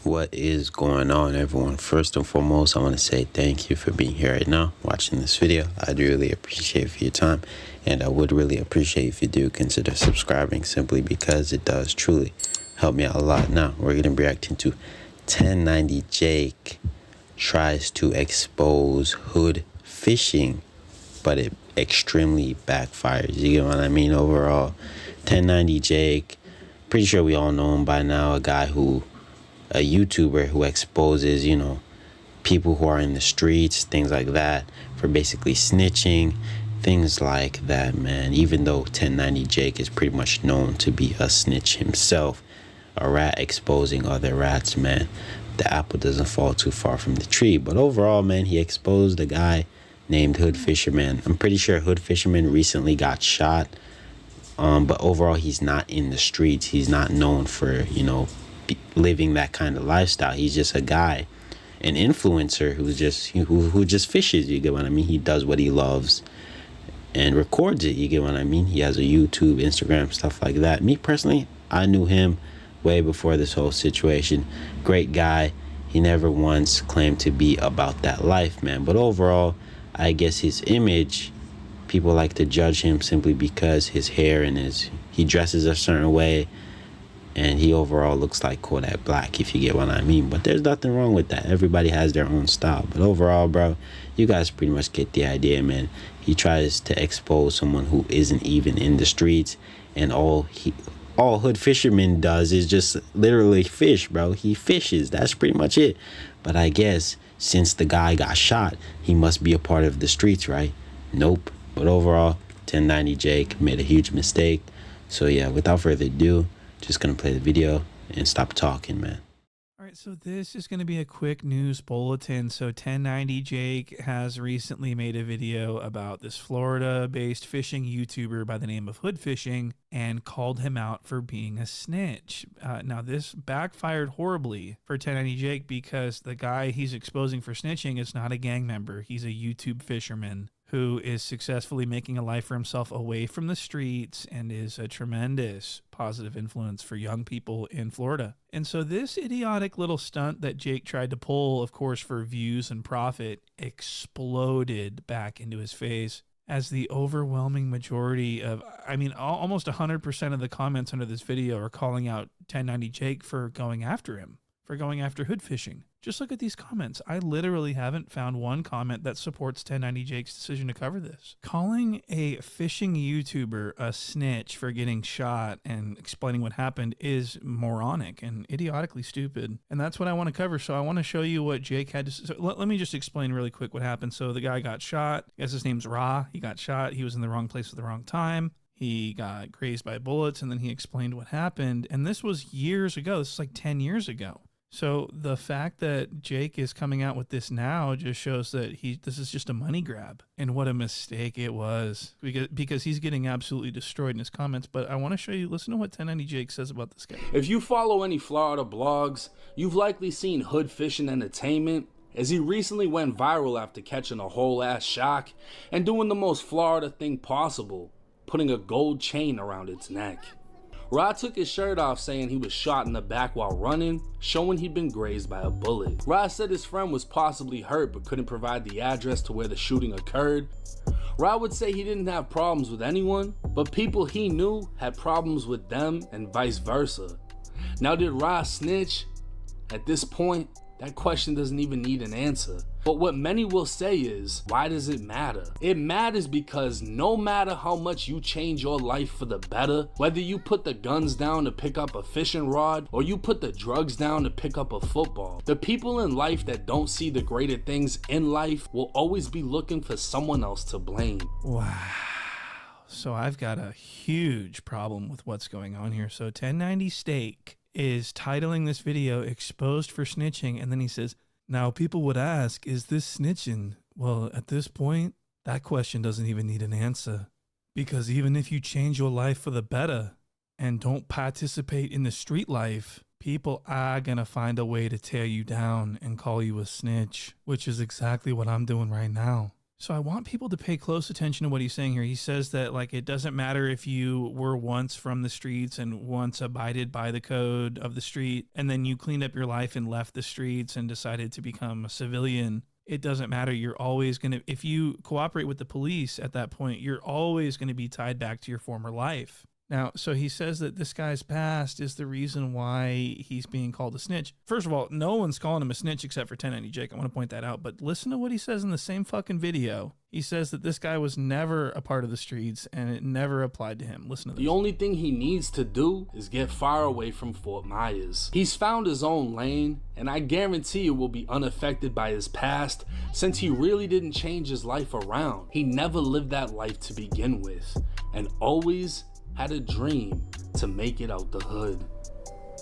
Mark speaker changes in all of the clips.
Speaker 1: What is going on, everyone? First and foremost, I want to say thank you for being here right now, watching this video. I'd really appreciate for your time, and I would really appreciate if you do consider subscribing, simply because it does truly help me out a lot. Now, we're going to be reacting to 1090 Jake tries to expose hood fishing, but it extremely backfires. You get what I mean? Overall, 1090 Jake, pretty sure we all know him by now, a YouTuber who exposes, people who are in the streets, things like that, for basically snitching, things like that, man. Even though 1090 Jake is pretty much known to be a snitch himself, a rat exposing other rats, man. The apple doesn't fall too far from the tree. But overall, man, he exposed a guy named Hood Fisherman. I'm pretty sure Hood Fisherman recently got shot. But overall, he's not in the streets. He's not known for, living that kind of lifestyle. He's just a guy, an influencer who just fishes. You get what I mean? He does what he loves and records it. You get what I mean? He has a YouTube, Instagram, stuff like that. Me personally, I knew him way before this whole situation. Great guy. He never once claimed to be about that life, man. But overall, I guess his image, people like to judge him simply because his hair and he dresses a certain way, and he overall looks like Kodak Black, if you get what I mean. But there's nothing wrong with that. Everybody has their own style. But overall, bro, you guys pretty much get the idea, man. He tries to expose someone who isn't even in the streets, and all Hood Fisherman does is just literally fish, bro. He fishes. That's pretty much it. But I guess since the guy got shot, he must be a part of the streets, right? Nope. But overall, 1090 Jake made a huge mistake. So yeah, without further ado, just gonna play the video and stop talking, man.
Speaker 2: All right, so this is going to be a quick news bulletin. So 1090 Jake has recently made a video about this Florida-based fishing YouTuber by the name of HoodFishing and called him out for being a snitch. Now, this backfired horribly for 1090 Jake because the guy he's exposing for snitching is not a gang member. He's a YouTube fisherman who is successfully making a life for himself away from the streets and is a tremendous positive influence for young people in Florida. And so this idiotic little stunt that Jake tried to pull, of course, for views and profit, exploded back into his face as the overwhelming majority of, almost 100% of the comments under this video are calling out 1090 Jake for going after him, for going after hood fishing. Just look at these comments. I literally haven't found one comment that supports 1090 Jake's decision to cover this. Calling a fishing YouTuber a snitch for getting shot and explaining what happened is moronic and idiotically stupid. And that's what I want to cover. So I want to show you what Jake had to say. So let me just explain really quick what happened. So the guy got shot. I guess his name's Ra. He got shot. He was in the wrong place at the wrong time. He got grazed by bullets, and then he explained what happened. And this was years ago. This is like 10 years ago. So the fact that Jake is coming out with this now just shows that this is just a money grab, and what a mistake it was, because he's getting absolutely destroyed in his comments. But I want to show you, listen to what 1090 Jake says about this guy.
Speaker 3: If you follow any Florida blogs, you've likely seen Hood Fishing Entertainment, as he recently went viral after catching a whole ass shark and doing the most Florida thing possible, putting a gold chain around its neck. Rod took his shirt off saying he was shot in the back while running, showing he'd been grazed by a bullet. Rod said his friend was possibly hurt but couldn't provide the address to where the shooting occurred. Rod would say he didn't have problems with anyone, but people he knew had problems with them and vice versa. Now, did Rod snitch? At this point, that question doesn't even need an answer. But what many will say is, why does it matter? It matters because no matter how much you change your life for the better, whether you put the guns down to pick up a fishing rod or you put the drugs down to pick up a football, the people in life that don't see the greater things in life will always be looking for someone else to blame.
Speaker 2: Wow. So I've got a huge problem with what's going on here. So 1090 Steak is titling this video "Exposed for Snitching," and then he says, now people would ask, is this snitching? Well, at this point, that question doesn't even need an answer, because even if you change your life for the better and don't participate in the street life, people are gonna find a way to tear you down and call you a snitch, which is exactly what I'm doing right now. So I want people to pay close attention to what he's saying here. He says that like it doesn't matter if you were once from the streets and once abided by the code of the street, and then you cleaned up your life and left the streets and decided to become a civilian. It doesn't matter. You're always going to, if you cooperate with the police at that point, you're always going to be tied back to your former life. Now, so he says that this guy's past is the reason why he's being called a snitch. First of all, no one's calling him a snitch except for 1090 Jake. I want to point that out. But listen to what he says in the same fucking video. He says that this guy was never a part of the streets and it never applied to him. Listen to this.
Speaker 3: The only thing he needs to do is get far away from Fort Myers. He's found his own lane, and I guarantee it will be unaffected by his past, since he really didn't change his life around. He never lived that life to begin with, and always had a dream to make it out the hood.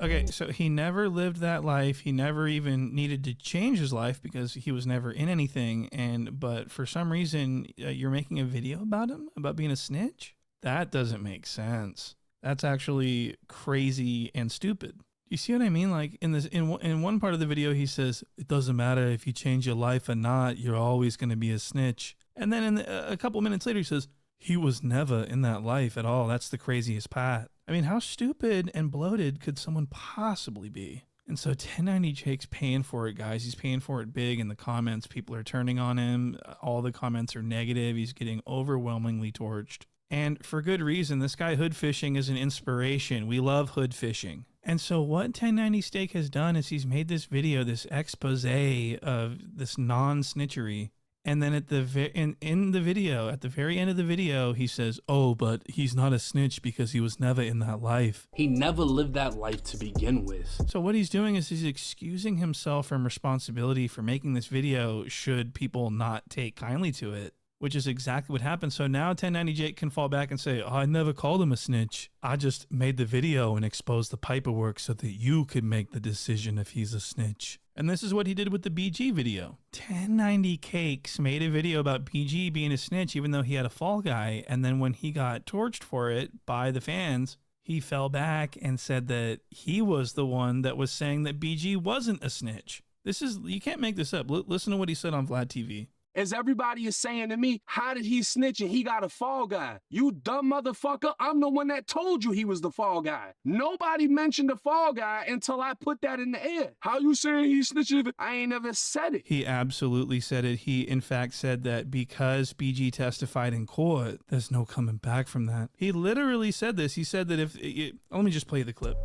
Speaker 2: Okay, so he never lived that life. He never even needed to change his life because he was never in anything. But for some reason, you're making a video about him, about being a snitch? That doesn't make sense. That's actually crazy and stupid. You see what I mean? Like in one part of the video, he says, it doesn't matter if you change your life or not, you're always going to be a snitch. And then a couple minutes later, he says, he was never in that life at all. That's the craziest part. I mean, how stupid and bloated could someone possibly be? And so 1090 Jake's paying for it, guys. He's paying for it big in the comments. People are turning on him. All the comments are negative. He's getting overwhelmingly torched. And for good reason. This guy HoodFishing is an inspiration. We love HoodFishing. And so what 1090 Steak has done is he's made this video, this expose of this non-snitchery. And then at in the video, at the very end of the video, he says, oh, but he's not a snitch because he was never in that life.
Speaker 3: He never lived that life to begin with.
Speaker 2: So what he's doing is he's excusing himself from responsibility for making this video should people not take kindly to it, which is exactly what happened. So now 1090 Jake can fall back and say, oh, I never called him a snitch. I just made the video and exposed the paperwork so that you could make the decision if he's a snitch. And this is what he did with the BG video. 1090 Cakes made a video about BG being a snitch even though he had a fall guy. And then when he got torched for it by the fans, he fell back and said that he was the one that was saying that BG wasn't a snitch. You can't make this up. Listen to what he said on Vlad TV.
Speaker 4: As everybody is saying to me, how did he snitch and he got a fall guy? You dumb motherfucker, I'm the one that told you he was the fall guy. Nobody mentioned the fall guy until I put that in the air. How you saying he snitched if I ain't never said it?
Speaker 2: He absolutely said it. He, in fact, said that because BG testified in court, there's no coming back from that. He literally said this. He said that let me just play the clip.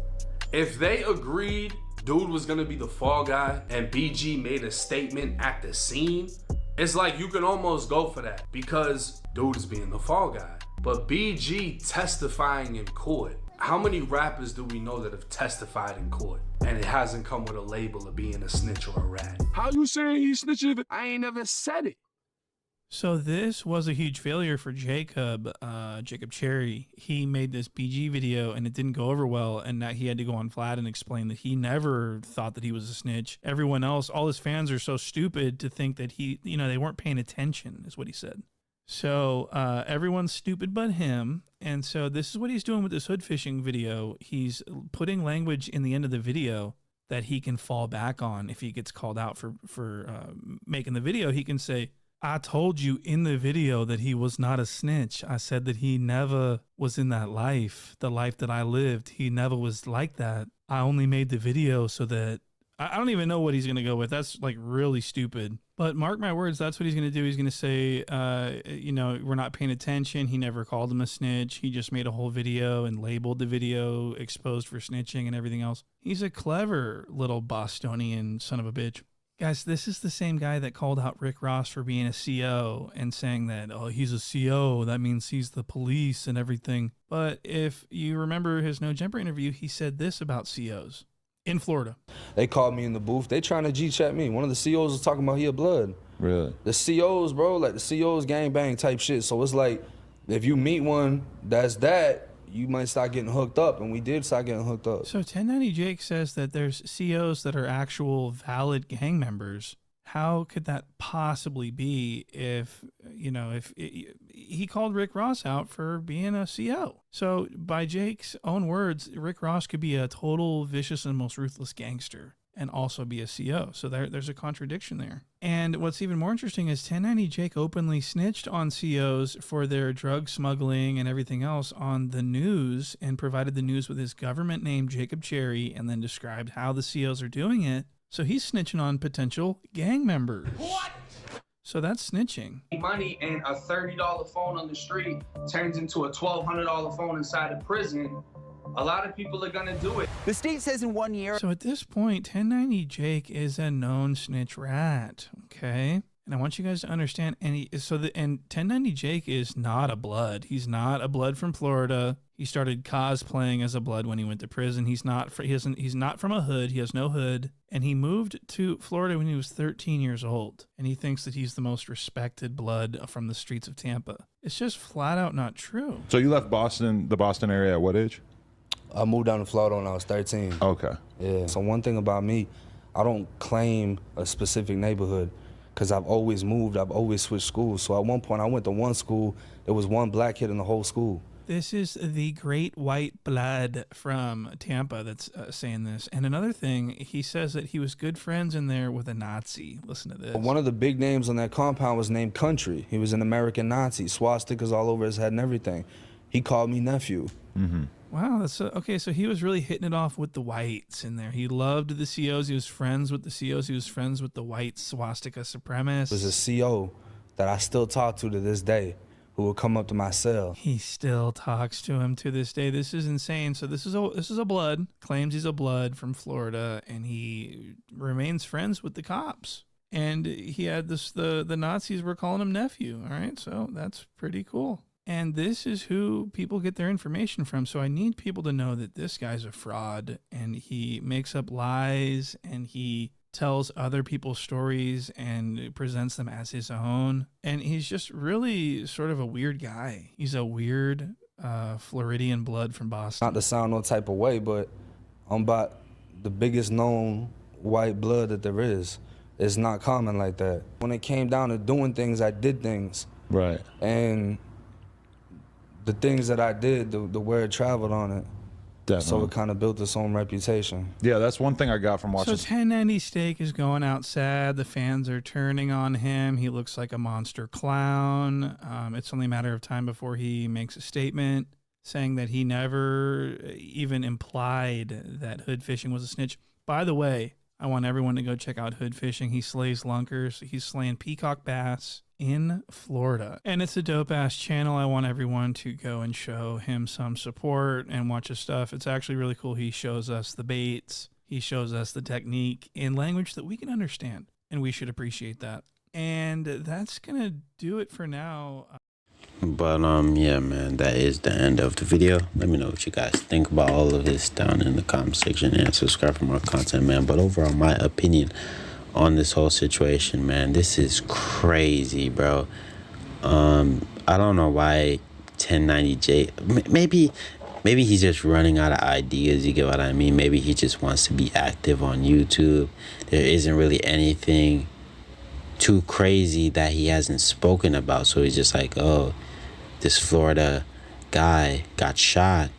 Speaker 3: If they agreed dude was gonna be the fall guy and BG made a statement at the scene, it's like you can almost go for that because dude is being the fall guy. But BG testifying in court, how many rappers do we know that have testified in court and it hasn't come with a label of being a snitch or a rat?
Speaker 4: How you saying he snitched if I ain't never said it?
Speaker 2: So this was a huge failure for Jacob Cherry. He made this BG video and it didn't go over well, and now he had to go on Vlad and explain that he never thought that he was a snitch. Everyone else, all his fans are so stupid to think that they weren't paying attention, is what he said. So everyone's stupid but him. And so this is what he's doing with this HoodFishing video. He's putting language in the end of the video that he can fall back on if he gets called out for making the video. He can say, I told you in the video that he was not a snitch. I said that he never was in that life, the life that I lived. He never was like that. I only made the video so that I don't even know what he's going to go with. That's like really stupid. But mark my words, that's what he's going to do. He's going to say, we're not paying attention. He never called him a snitch. He just made a whole video and labeled the video exposed for snitching and everything else. He's a clever little Bostonian son of a bitch. Guys, this is the same guy that called out Rick Ross for being a CO and saying that, oh, he's a CO. That means he's the police and everything. But if you remember his No Jumper interview, he said this about COs in Florida.
Speaker 5: They called me in the booth. They trying to G-chat me. One of the COs was talking about he a blood.
Speaker 6: Really?
Speaker 5: The COs, bro, like the COs gangbang type shit. So it's like, if you meet one that, you might start getting hooked up, and we did start getting hooked up.
Speaker 2: So 1090 Jake says that there's COs that are actual valid gang members. How could that possibly be if he called Rick Ross out for being a CO? So by Jake's own words, Rick Ross could be a total vicious and most ruthless gangster. and also be a CO. So there's a contradiction there. And what's even more interesting is 1090 Jake openly snitched on COs for their drug smuggling and everything else on the news, and provided the news with his government name, Jacob Cherry, and then described how the COs are doing it. So he's snitching on potential gang members. What? So that's snitching.
Speaker 5: Money, and a $30 phone on the street turns into a $1,200 phone inside a prison. A lot of people are gonna do it.
Speaker 6: The state says in 1 year.
Speaker 2: So at this point, 1090 Jake is a known snitch rat, okay? And I want you guys to understand, and 1090 Jake is not a blood. He's not a blood from Florida. He started cosplaying as a blood when he went to prison. He's not from a hood. He has no hood. And he moved to Florida when he was 13 years old. And he thinks that he's the most respected blood from the streets of Tampa. It's just flat out not true.
Speaker 7: So you left Boston, the Boston area, at what age?
Speaker 5: I moved down to Florida when I was 13.
Speaker 7: Okay.
Speaker 5: Yeah. So one thing about me, I don't claim a specific neighborhood because I've always moved. I've always switched schools. So at one point, I went to one school. There was one black kid in the whole school.
Speaker 2: This is the great white blood from Tampa that's saying this. And another thing, he says that he was good friends in there with a Nazi. Listen to this.
Speaker 5: One of the big names on that compound was named Country. He was an American Nazi, swastikas all over his head and everything. He called me nephew.
Speaker 7: Mm-hmm.
Speaker 2: Wow, that's okay. So he was really hitting it off with the whites in there. He loved the COs. He was friends with the COs. He was friends with the white swastika supremacists.
Speaker 5: It was a CO that I still talk to this day, who will come up to my cell.
Speaker 2: He still talks to him to this day. This is insane. So this is a blood, claims he's a blood from Florida, and he remains friends with the cops. And he had this, the Nazis were calling him nephew. All right, so that's pretty cool. And this is who people get their information from. So I need people to know that this guy's a fraud, and he makes up lies, and he tells other people's stories and presents them as his own. And he's just really sort of a weird guy. He's a weird Floridian blood from Boston.
Speaker 5: Not to sound no type of way, but I'm about the biggest known white blood that there is. It's not common like that. When it came down to doing things, I did things.
Speaker 7: Right.
Speaker 5: And the things that I did, the word traveled on it.
Speaker 7: Definitely.
Speaker 5: So it kind of built its own reputation.
Speaker 7: Yeah, that's one thing I got from watching.
Speaker 2: So 1090 Steak is going out sad. The fans are turning on him. He looks like a monster clown. It's only a matter of time before he makes a statement saying that he never even implied that Hood Fishing was a snitch. By the way, I want everyone to go check out Hood Fishing. He slays lunkers. He's slaying peacock bass in Florida. And it's a dope-ass channel. I want everyone to go and show him some support and watch his stuff. It's actually really cool. He shows us the baits. He shows us the technique in language that we can understand, and we should appreciate that. And that's going to do it for now.
Speaker 1: But yeah, man, that is the end of the video. Let me know what you guys think about all of this down in the comment section, and subscribe for more content, man. But overall, my opinion on this whole situation, man, this is crazy, bro. I don't know why 1090J, maybe he's just running out of ideas, you get what I mean? Maybe he just wants to be active on YouTube. There isn't really anything too crazy that he hasn't spoken about, so he's just like, oh, this Florida guy got shot,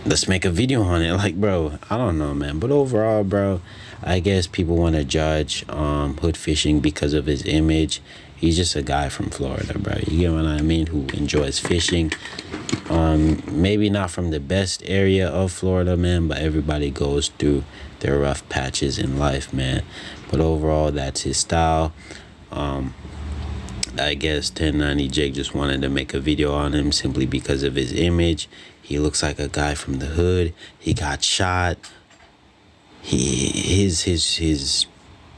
Speaker 1: let's make a video on it. Like, bro, I don't know, man. But overall, bro, I guess people want to judge Hood Fishing because of his image. He's just a guy from Florida, bro. You get what I mean? Who enjoys fishing. Maybe not from the best area of Florida, man, but everybody goes through their rough patches in life, man. But overall, that's his style. I guess 1090 Jake just wanted to make a video on him simply because of his image. He looks like a guy from the hood. He got shot. His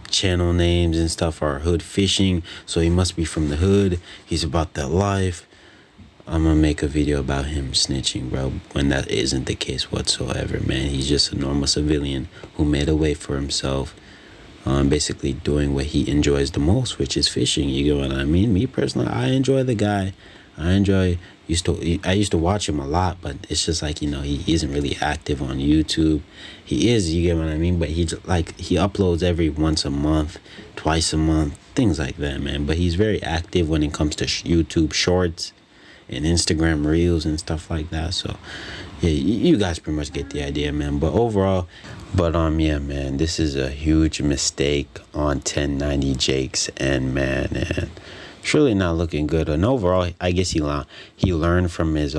Speaker 1: channel names and stuff are Hood Fishing, so he must be from the hood. He's about that life. I'm gonna make a video about him snitching, bro, when that isn't the case whatsoever, man. He's just a normal civilian who made a way for himself, basically doing what he enjoys the most, which is fishing. You get what I mean? Me personally, I enjoy the guy. I used to watch him a lot, but it's just like, you know, he isn't really active on YouTube. He is, you get what I mean? But he uploads every once a month, twice a month, things like that, man. But he's very active when it comes to YouTube shorts and Instagram reels and stuff like that. So yeah, you guys pretty much get the idea, man. But overall, yeah, man, this is a huge mistake on 1090 Jake's end, man, and it's really not looking good. And overall, I guess he learned from his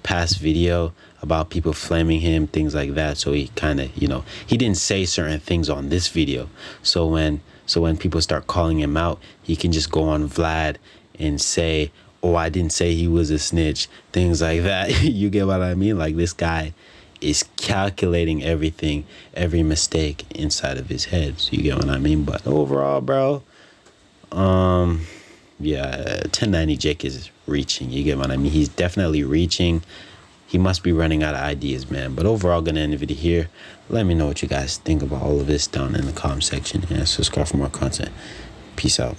Speaker 1: past video about people flaming him, things like that. So he kind of, he didn't say certain things on this video. So when people start calling him out, he can just go on Vlad and say, oh, I didn't say he was a snitch, things like that. You get what I mean? Like, this guy is calculating everything, every mistake inside of his head. So you get what I mean? But overall, bro, yeah, 1090 Jake is reaching. You get what I mean? He's definitely reaching. He must be running out of ideas, man. But overall, gonna end the video here. Let me know what you guys think about all of this down in the comment section, and subscribe for more content. Peace out.